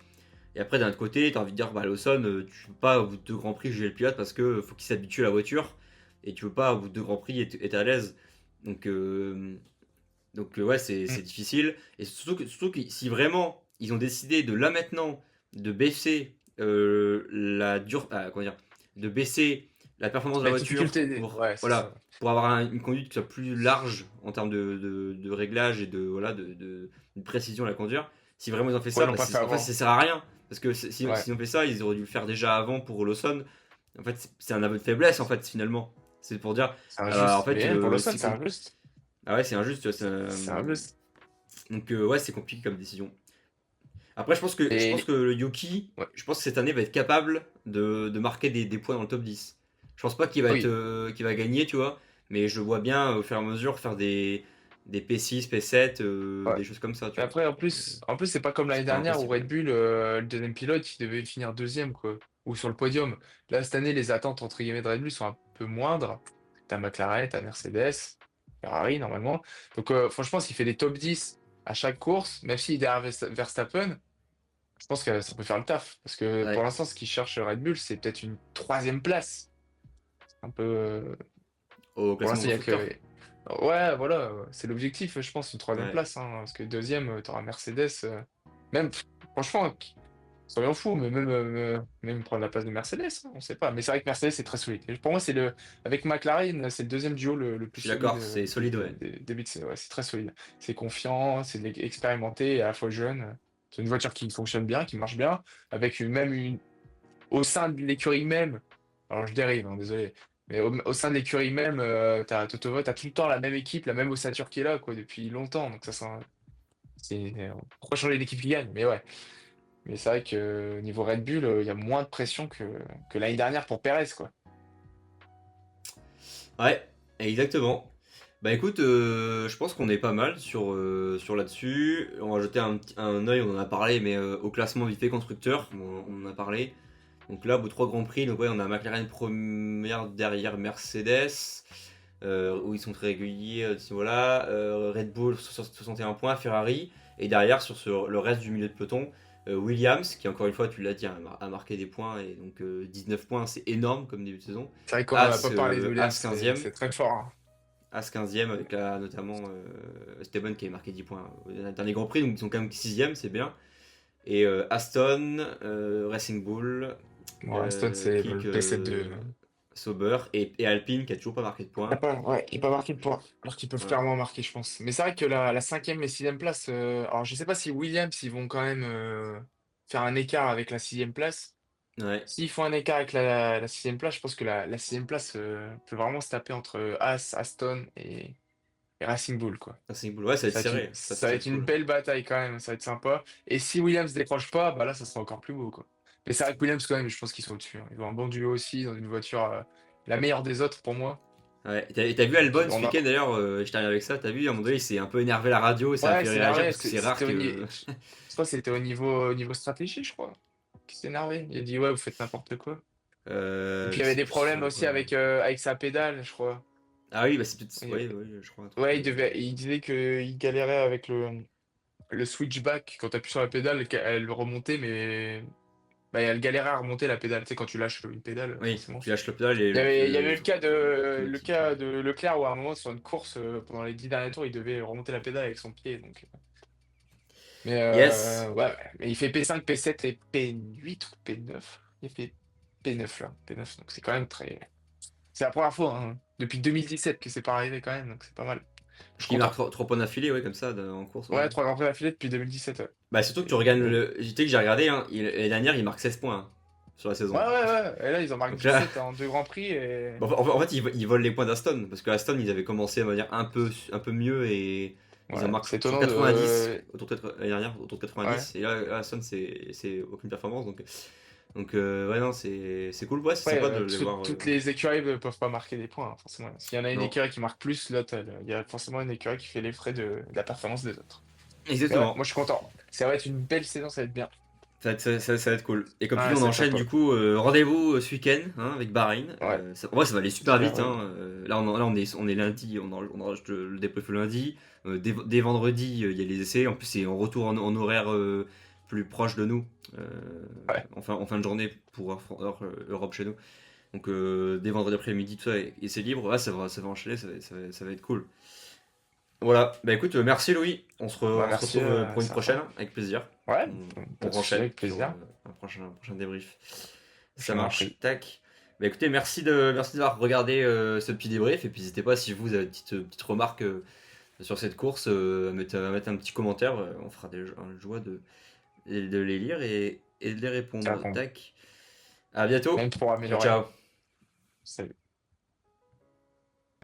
Et après, d'un autre côté, tu as envie de dire, bah, Lawson, tu peux pas au bout de 2 grands prix juger le pilote parce que faut qu'il s'habitue à la voiture et tu veux pas au bout de 2 grands prix être à l'aise. Donc, ouais, c'est Mm. difficile. Et surtout que si vraiment ils ont décidé de là maintenant de baisser comment dire, de baisser la performance de la La voiture difficulté, pour ouais, c'est voilà ça. pour avoir une conduite qui soit plus large en termes de réglage et de voilà de précision à la conduire. Si vraiment ils ont fait Ouais, ça, ils l'ont bah, pas fait en fait avant. ça sert à rien parce que Ouais, s'ils ont fait ça, ils auraient dû le faire déjà avant pour Lawson. En fait, c'est un aveu de faiblesse en fait finalement. C'est pour dire c'est en injuste. fait Mais même pour Lawson, si c'est injuste. ah ouais, c'est injuste, tu vois, C'est injuste. donc ouais, c'est compliqué comme décision. Après, je pense que Et le Yuki, ouais. je pense que cette année va être capable de marquer des points dans le top 10. Je pense pas Oui. qu'il va gagner, tu vois, mais je le vois bien au fur et à mesure faire des P6, P7, Ouais. des choses comme ça, tu Mais vois. après, Euh, en plus, c'est pas comme l'année c'est pas dernière où impossible. Red Bull, le deuxième pilote, il devait finir deuxième, quoi. Ou sur le podium. Là, cette année, les attentes, entre guillemets, de Red Bull sont un peu moindres. T'as McLaren, t'as Mercedes, Ferrari, normalement. Donc, franchement, s'il fait des top 10 à chaque course, même s'il est derrière Verstappen, je pense que ça peut faire le taf. Parce que pour Ouais, l'instant, ce qu'il cherche Red Bull, c'est peut-être une troisième place. Un peu. au Pour classement l'instant, il y a constructeur. que. Ouais, voilà, c'est l'objectif, je pense, une troisième Ouais, place, hein, parce que deuxième, t'auras Mercedes. Même, franchement, soyons fous, mais même prendre la place de Mercedes, hein, on sait pas. Mais c'est vrai que Mercedes est très solide. Et pour moi, avec McLaren, c'est le deuxième duo le je plus suis solide d'accord, c'est solide, ouais. des débuts de saison. Ouais, c'est très solide. C'est confiant, expérimenté et à la fois jeune. C'est une voiture qui fonctionne bien, qui marche bien, avec au sein de l'écurie même, alors je dérive, hein, désolé, mais au sein de l'écurie même, t'as Toto Wolff, t'as tout le temps la même équipe, la même ossature qui est là, quoi, depuis longtemps. Donc pourquoi changer d'équipe qui gagne? Mais ouais, mais c'est vrai que niveau Red Bull, il y a moins de pression que l'année dernière pour Perez, quoi. Ouais, exactement. Bah écoute, je pense qu'on est pas mal sur là-dessus. On va jeter un œil, on en a parlé, mais au classement vite fait constructeur, on en a parlé. Donc là, au bout de 3 grands prix, donc ouais, on a McLaren première derrière Mercedes, où ils sont très réguliers, voilà. Red Bull 61 points, Ferrari, et derrière sur le reste du milieu de peloton, Williams, qui encore une fois, tu l'as dit, a marqué des points, et donc 19 points, c'est énorme comme début de saison. C'est vrai qu'on n'en a As, pas parlé de Williams, As 15e, c'est très fort, hein. As 15e avec notamment Esteban qui avait marqué 10 points au dernier Grand Prix, donc ils sont quand même 6e, c'est bien. Et Aston, Racing Bull, Bon, Aston, c'est Click, le P7 de. Sauber et Alpine qui a toujours pas marqué de points. Ouais, il n'a pas marqué de points, alors qu'ils peuvent Voilà. clairement marquer, je pense. Mais c'est vrai que la cinquième et sixième place, alors je sais pas si Williams, ils vont quand même faire un écart avec la sixième place. Ouais, S'ils font un écart avec la sixième place, je pense que la sixième place peut vraiment se taper entre As, Aston et Racing Bull, quoi. Racing Bull, ouais, ça va être serré, Ça ça va va être être une cool. belle bataille quand même, ça va être sympa. Et si Williams décroche pas, bah là, ça sera encore plus beau, quoi. Mais c'est vrai que Williams, quand même, je pense qu'ils sont au-dessus, hein. Ils ont un bon duo aussi, dans une voiture la meilleure des autres pour moi. Ouais, t'as vu Donc, Albon ce on a... week-end d'ailleurs, je termine avec ça, t'as vu, à un moment donné, il s'est un peu énervé à la radio et ça a Ouais, fait c'est réagir énervé. parce que c'est rare que. Je crois que c'était au niveau stratégie, je crois. Qui s'est énervé. Il a dit, ouais, vous faites n'importe quoi. Et puis il y Je avait sais des plus problèmes sur aussi quoi. avec sa pédale, je crois. Ah oui, bah c'est peut-être. Il- Ouais, ouais, je crois un truc. Ouais, il disait qu'il galérait avec le switchback. Quand tu appuies sur la pédale, elle remontait, mais bah, elle galérait à remonter la pédale. Tu sais, quand tu lâches une pédale, Oui, forcément. tu lâches le pédale et Il y avait le l'automatique. cas de Leclerc où à un moment, sur une course, pendant les 10 derniers tours, il devait remonter la pédale avec son pied. Donc. Mais Yes. ouais, ouais. Mais il fait P5, P7 et P8 ou P9. Il fait P9 là. P9, donc c'est quand même très. C'est la première fois, hein, depuis 2017 que c'est pas arrivé quand même, donc c'est pas mal. Je suis Qui marque content. 3 points d'affilée, ouais, comme ça, en course, ouais. Ouais, 3 grands prix d'affilée depuis 2017. Ouais. Bah surtout que tu regardes Mais- le. J'étais que j'ai regardé, hein, l'année dernière, il marque 16 points hein, sur la Ouais, saison. ouais, ouais. Et là, ils en marquent Donc là, 17 en deux grands prix et. bon, en fait, ils volent les points d'Aston, parce que Aston, ils avaient commencé, on va dire, un peu mieux, et ils en Ouais, marquent c'est sur étonnant 90, de. l'année dernière, autour de Ouais. 90, et là Aston, c'est aucune performance, donc ouais, non, c'est cool, ouais, c'est Ouais, sympa de les voir. toutes les écuries ne peuvent pas marquer des points, hein, forcément. S'il y en a une Non, écurie qui marque plus, l'autre, il y a forcément une écurie qui fait les frais de la performance des autres. Mais ouais, exactement, moi je suis content. Ça va être une belle saison, ça va être bien. ça va être cool. Et comme tu dis, Ouais, on ça va être enchaîne sympa. du coup, rendez-vous ce week-end hein, avec Bahreïn. Ouais, En vrai, ça va aller super j'espère. vite. Hein. Là, on est lundi, on enregistre le débrief le lundi. Dès vendredi, il y a les essais. En plus, c'est en retour en horaire plus proche de nous, euh, Ouais. en fin de journée pour heure, Europe chez nous. Donc, dès vendredi après-midi, tout ça, et c'est libre. Ouais, ça va enchaîner, ça va être cool. Voilà, bah écoute, merci Louis. Bah, On se merci, retrouve pour une prochaine, Sympa. avec plaisir. Ouais, On pas de souci, renchaîne avec sur plaisir. un prochain débrief. Je Ça t'en marche, prie. tac. Bah écoutez, merci d'avoir regardé ce petit débrief. Et puis n'hésitez pas si vous avez une petite remarque sur cette course, à mettre un petit commentaire. On fera une joie de les lire et de les Ça répondre. répond. Tac. À bientôt. Même pour Ciao, améliorer. ciao. Salut.